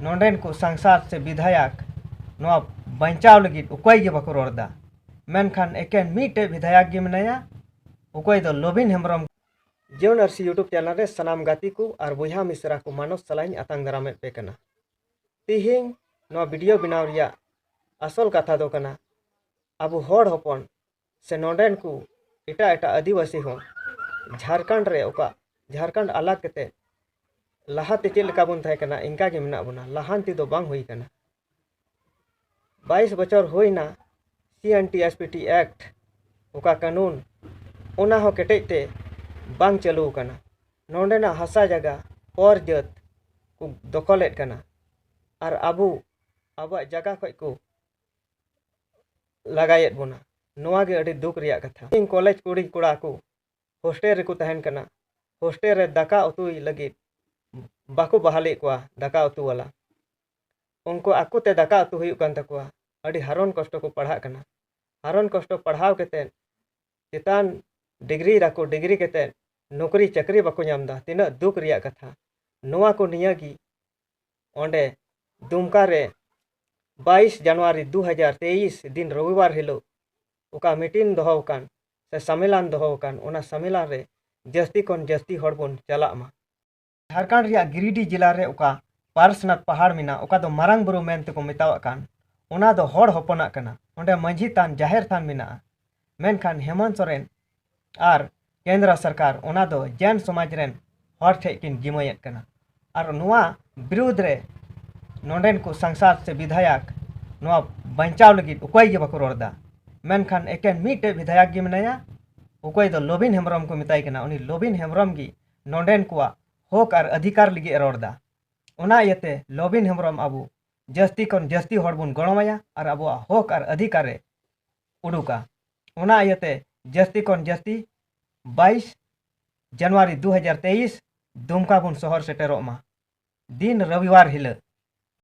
नोंडेन को सांसद से विधायक नोआ बचाव लगी उकोय गे बाको रोड़दा मेनखान एकेन मीटे विधायक गे मेनाया उकोय दो लोबिन हेम्ब्रम जीवन आरसी यूट्यूब चैनल रे सनाम गाती को और बुझा मिश्रा को मानव सलाइन आतंग दाराम पे कना तिहिंग नोआ वीडियो बनाव रिया असल कथा दो कना अबु होड़ होपन से नोंडेन को एटा एटा आदिवासी हो झारखंड रे ओका झारखंड अलग कते लहाते चेल लेका बन थाय कना इनका गे मेना बना लहांती दो बांग हुई कना 22 बछर होइना CNTSPT एक्ट ओका कानून ओना हो केटेते बांग चालू कना नोंडेना हासा जगह और जात को दखलेत कना और अबु अब जगह खय को लगायत बोना नोआ गे अड़ी दुख रिया कथा इन कॉलेज कुड़ी कुड़ा को हॉस्टेल रे को तहन कना हॉस्टेल रे दाका उतुई लगी बाको बहाले को दाका उतु वाला उनको आकुते दाका उतु हुई कान तकुआ अड़ी हारोन कष्ट को पढ़ा कना हारोन कष्ट पढ़ाव केते चितान डिग्री राको डिग्री केते नौकरी चाकरी बाको नामदा तिना दुख रिया कथा नोआ को नियागी ओंडे दुमका रे 22 जनवरी 2023 दिन रविवार हिलो उका मीटिंग दोहोकान से सम्मेलन दोहोकान ओना सम्मेलन रे जस्ती कोन जस्ती हड़ बोन चला मा झारखंड रिया गिरिडीह जिला रे उका पारसनाथ पहाड़ मिना उका दो मारंग बुरु मेनते को मेतावा कान ओना दो हड़ होपना कना ओंडे मंझी थान जाहिर थान मिना मेनखान हेमंत सोरेन और केंद्र सरकार ओना दो जैन समाज रेन हड़ ठे किन जिमयत कना और नोआ विरुद्ध रे नोंडेन को सांसद से विधायक नोआ बचाव लगी उकोय गे बाको रोड़दा मेनखान एकेन मीटे विधायक गे मेनाया उकोय दो लोबिन हेम्ब्रम को मेताय कना उनी लोबिन हेम्ब्रम गी नोंडेन को हक और अधिकार लगी रोड़दा ओना इयते लोबिन हेम्ब्रम अबु जस्ती कोन जस्ती हड़ बुन गणमाया और अब हक और अधिकार उडुका ओना इयते जस्ती कोन जस्ती 22 जनवरी 2023 दुमका बुन शहर सेटेरोमा दिन रविवार हिल